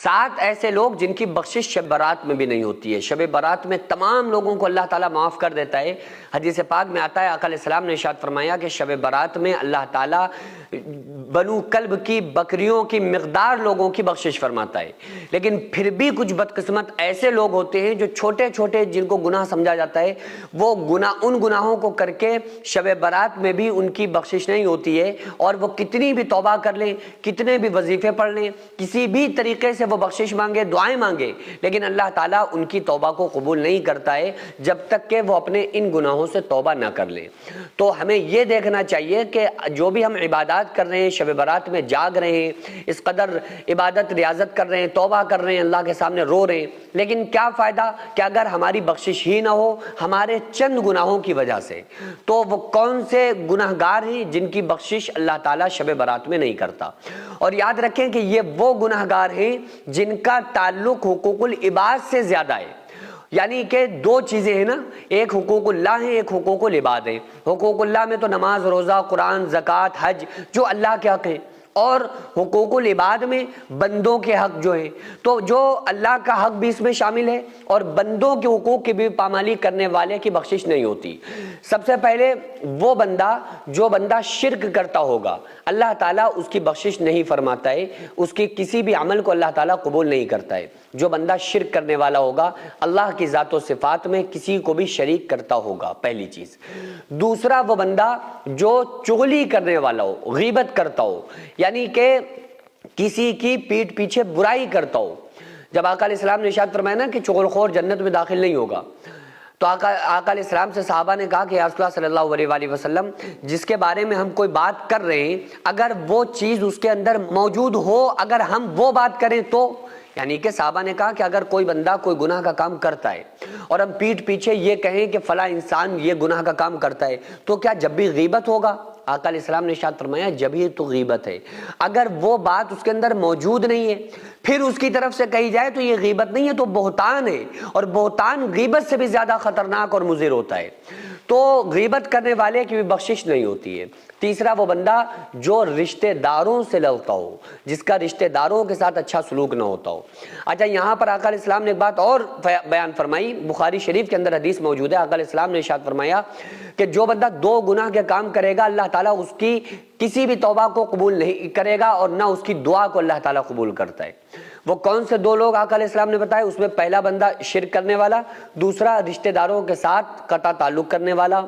7 ایسے لوگ جن کی بخشش شب برات میں بھی نہیں ہوتی ہے۔ شب برات میں تمام لوگوں کو اللہ تعالیٰ معاف کر دیتا ہے۔ حدیث پاک میں آتا ہے، آقا علیہ السلام نے ارشاد فرمایا کہ شب برات میں اللہ تعالیٰ بنو کلب کی بکریوں کی مقدار لوگوں کی بخشش فرماتا ہے، لیکن پھر بھی کچھ بدقسمت ایسے لوگ ہوتے ہیں جو چھوٹے چھوٹے جن کو گناہ سمجھا جاتا ہے، وہ ان گناہوں کو کر کے شب برات میں بھی ان کی بخشش نہیں ہوتی ہے، اور وہ کتنی بھی توبہ کر لیں، کتنے بھی وظیفے پڑھ لیں، کسی بھی طریقے سے وہ بخشش مانگے، دعائیں مانگے، لیکن اللہ تعالیٰ ان کی توبہ کو قبول نہیں کرتا ہے جب تک کہ وہ اپنے ان گناہوں سے توبہ نہ کر لیں۔ تو ہمیں یہ دیکھنا چاہیے کہ جو بھی ہم عبادات کر رہے ہیں، شب برات میں جاگ رہے ہیں، اس قدر عبادت ریاضت کر رہے ہیں، توبہ کر رہے ہیں، اللہ کے سامنے رو رہے ہیں، لیکن کیا فائدہ کہ اگر ہماری بخشش ہی نہ ہو ہمارے چند گناہوں کی وجہ سے، تو وہ کون سے گناہگار ہیں جن کی بخشش اللہ تعالیٰ شب برات میں نہیں کرتا۔ اور یاد رکھیں کہ یہ وہ گناہگار ہیں جن کا تعلق حقوق العباد سے زیادہ ہے، یعنی کہ 2 چیزیں ہیں نا، ایک حقوق اللہ ہے، ایک حقوق العباد ہے۔ حقوق اللہ میں تو نماز، روزہ، قرآن، زکوٰۃ، حج جو اللہ کے حق ہیں، اور حقوق العباد میں بندوں کے حق جو ہیں، تو جو اللہ کا حق بھی اس میں شامل ہے اور بندوں کے حقوق کی بھی پامالی کرنے والے کی بخشش نہیں ہوتی۔ سب سے پہلے وہ بندہ جو بندہ شرک کرتا ہوگا، اللہ تعالیٰ اس کی بخشش نہیں فرماتا ہے، اس کی کسی بھی عمل کو اللہ تعالیٰ قبول نہیں کرتا ہے۔ جو بندہ شرک کرنے والا ہوگا، اللہ کی ذات و صفات میں کسی کو بھی شریک کرتا ہوگا، پہلی چیز۔ دوسرا وہ بندہ جو چغلی کرنے والا ہو، غیبت کرتا ہو، یعنی کہ کسی کی پیٹھ پیچھے برائی کرتا ہو۔ جب آقا علیہ السلام نے ارشاد فرمایا نا کہ چغل خور جنت میں داخل نہیں ہوگا، تو آقا علیہ السلام سے صحابہ نے کہا کہ یا رسول اللہ صلی اللہ علیہ وآلہ وسلم، جس کے بارے میں ہم کوئی بات کر رہے ہیں، اگر وہ چیز اس کے اندر موجود ہو، اگر ہم وہ بات کریں تو، یعنی کہ صحابہ نے کہا کہ اگر کوئی بندہ کوئی گناہ کا کام کرتا ہے اور ہم پیٹھ پیچھے یہ کہیں کہ فلاں انسان یہ گناہ کا کام کرتا ہے، تو کیا جب بھی غیبت ہوگا؟ آقا علیہ السلام نے ارشاد فرمایا جب ہی تو غیبت ہے۔ اگر وہ بات اس کے اندر موجود نہیں ہے پھر اس کی طرف سے کہی جائے تو یہ غیبت نہیں ہے، تو بہتان ہے، اور بہتان غیبت سے بھی زیادہ خطرناک اور مضر ہوتا ہے۔ تو غیبت کرنے والے کی بھی بخشش نہیں ہوتی ہے۔ تیسرا وہ بندہ جو رشتہ داروں سے لڑتا ہو، جس کا رشتہ داروں کے ساتھ اچھا سلوک نہ ہوتا ہو۔ اچھا، یہاں پر آقا علیہ السلام نے ایک بات اور بیان فرمائی، بخاری شریف کے اندر حدیث موجود ہے۔ آقا علیہ السلام نے ارشاد فرمایا کہ جو بندہ 2 گناہ کے کام کرے گا، اللہ تعالیٰ اس کی کسی بھی توبہ کو قبول نہیں کرے گا، اور نہ اس کی دعا کو اللہ تعالیٰ قبول کرتا ہے۔ وہ کون سے 2 لوگ آقا علیہ السلام نے بتایا؟ اس میں پہلا بندہ شرک کرنے والا، دوسرا رشتہ داروں کے ساتھ قطع تعلق کرنے والا،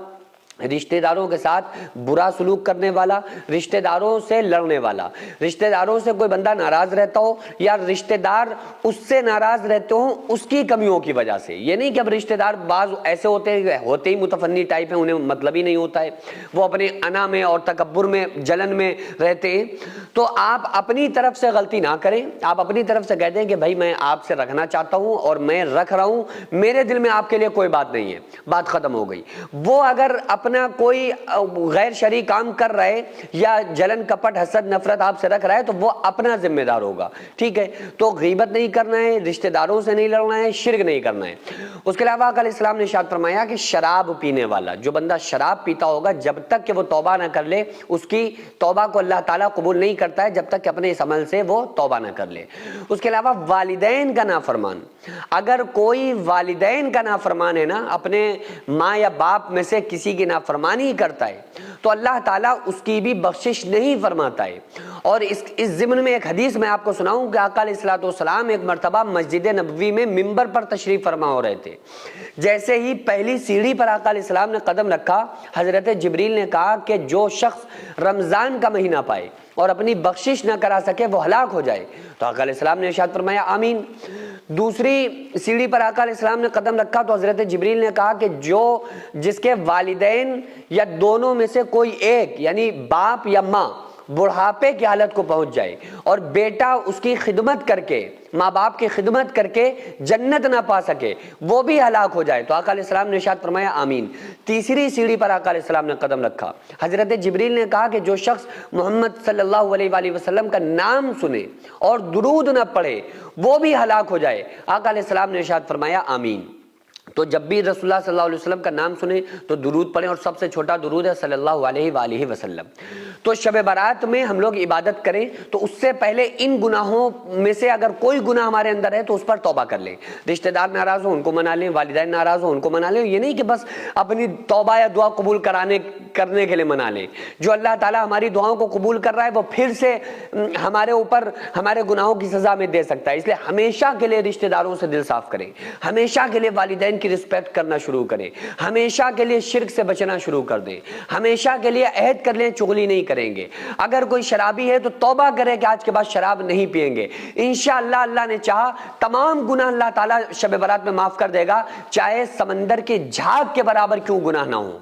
رشتہ داروں کے ساتھ برا سلوک کرنے والا، رشتہ داروں سے لڑنے والا۔ رشتہ داروں سے کوئی بندہ ناراض رہتا ہو یا رشتہ دار اس سے ناراض رہتے ہوں اس کی کمیوں کی وجہ سے، یہ نہیں کہ اب رشتہ دار بعض ایسے ہوتے ہی متفنی ٹائپ ہیں، انہیں مطلب ہی نہیں ہوتا ہے، وہ اپنے انا میں اور تکبر میں، جلن میں رہتے ہیں، تو آپ اپنی طرف سے غلطی نہ کریں، آپ اپنی طرف سے کہہ دیں کہ بھائی میں آپ سے رکھنا چاہتا ہوں اور میں رکھ رہا ہوں، میرے دل میں آپ کے لیے کوئی بات نہیں ہے، بات ختم ہو گئی۔ وہ اگر اپنا کوئی غیر شرعی کام کر رہا ہے یا جلن کپٹ حسد نفرت آپ سے رکھ رہا ہے تو وہ اپنا ذمہ دار ہوگا، ٹھیک ہے؟ تو غیبت نہیں کرنا ہے، رشتہ داروں سے نہیں لڑنا ہے، شرک نہیں کرنا ہے۔ اس کے علاوہ آقا علیہ السلام نے ارشاد فرمایا کہ شراب پینے والا، جو بندہ شراب پیتا ہوگا، جب تک کہ وہ توبہ نہ کر لے اس کی توبہ کو اللہ تعالیٰ قبول نہیں کرتا ہے، جب تک کہ اپنے اس عمل سے وہ توبہ نہ کر لے۔ اس کے علاوہ والدین کا نافرمان، اگر کوئی والدین کا نافرمان ہے نا، اپنے ماں یا باپ میں سے کسی کی نافرمانی کرتا ہے، تو اللہ تعالیٰ اس کی بھی بخشش نہیں فرماتا ہے۔ اور اس ضمن میں ایک حدیث میں آپ کو سناؤں کہ آقا علیہ السلام ایک مرتبہ مسجد نبوی میں منبر پر تشریف فرما ہو رہے تھے۔ جیسے ہی پہلی سیڑھی پر آقا علیہ السلام نے قدم رکھا، حضرت جبریل نے کہا کہ جو شخص رمضان کا مہینہ پائے اور اپنی بخشش نہ کرا سکے وہ ہلاک ہو جائے۔ تو آقا علیہ السلام نے ارشاد فرمایا آمین۔ دوسری سیڑھی پر آقا علیہ السلام نے قدم رکھا تو حضرت جبریل نے کہا کہ جس کے والدین یا دونوں میں سے کوئی ایک، یعنی باپ یا ماں، بڑھاپے کی حالت کو پہنچ جائے اور بیٹا اس کی خدمت کر کے، ماں باپ کی خدمت کر کے جنت نہ پا سکے، وہ بھی ہلاک ہو جائے، تو آقا علیہ السلام نے ارشاد فرمایا آمین۔ تیسری سیڑھی پر آقا علیہ السلام نے قدم رکھا، حضرت جبریل نے کہا کہ جو شخص محمد صلی اللہ علیہ وآلہ وسلم کا نام سنے اور درود نہ پڑھے وہ بھی ہلاک ہو جائے، آقا علیہ السلام نے ارشاد فرمایا آمین۔ تو جب بھی رسول اللہ صلی اللہ علیہ وسلم کا نام سنیں تو درود پڑھیں، اور سب سے چھوٹا درود ہے صلی اللہ علیہ وآلہ وسلم۔ تو شب برات میں ہم لوگ عبادت کریں تو اس سے پہلے ان گناہوں میں سے اگر کوئی گناہ ہمارے اندر ہے تو اس پر توبہ کر لیں۔ رشتہ دار ناراض ہو ان کو منا لیں، والدین ناراض ہو ان کو منا لیں، یہ نہیں کہ بس اپنی توبہ یا دعا قبول کرنے کے لیے منا لیں۔ جو اللہ تعالیٰ ہماری دعاؤں کو قبول کر رہا ہے وہ پھر سے ہمارے اوپر ہمارے گناہوں کی سزا میں دے سکتا ہے، اس لیے ہمیشہ کے لیے رشتہ داروں سے دل صاف کریں، ہمیشہ کے لیے والدین کی رسپیکٹ کرنا شروع کریں، ہمیشہ کے لیے شرک سے بچنا شروع کر دیں، ہمیشہ کے لیے عہد کر لیں چغلی نہیں کریں گے۔ اگر کوئی شرابی ہے تو توبہ کرے کہ آج کے بعد شراب نہیں پیئیں گے، انشاءاللہ اللہ نے چاہا تمام گناہ اللہ تعالیٰ شب برات میں معاف کر دے گا، چاہے سمندر کے جھاگ کے برابر کیوں گناہ نہ ہو۔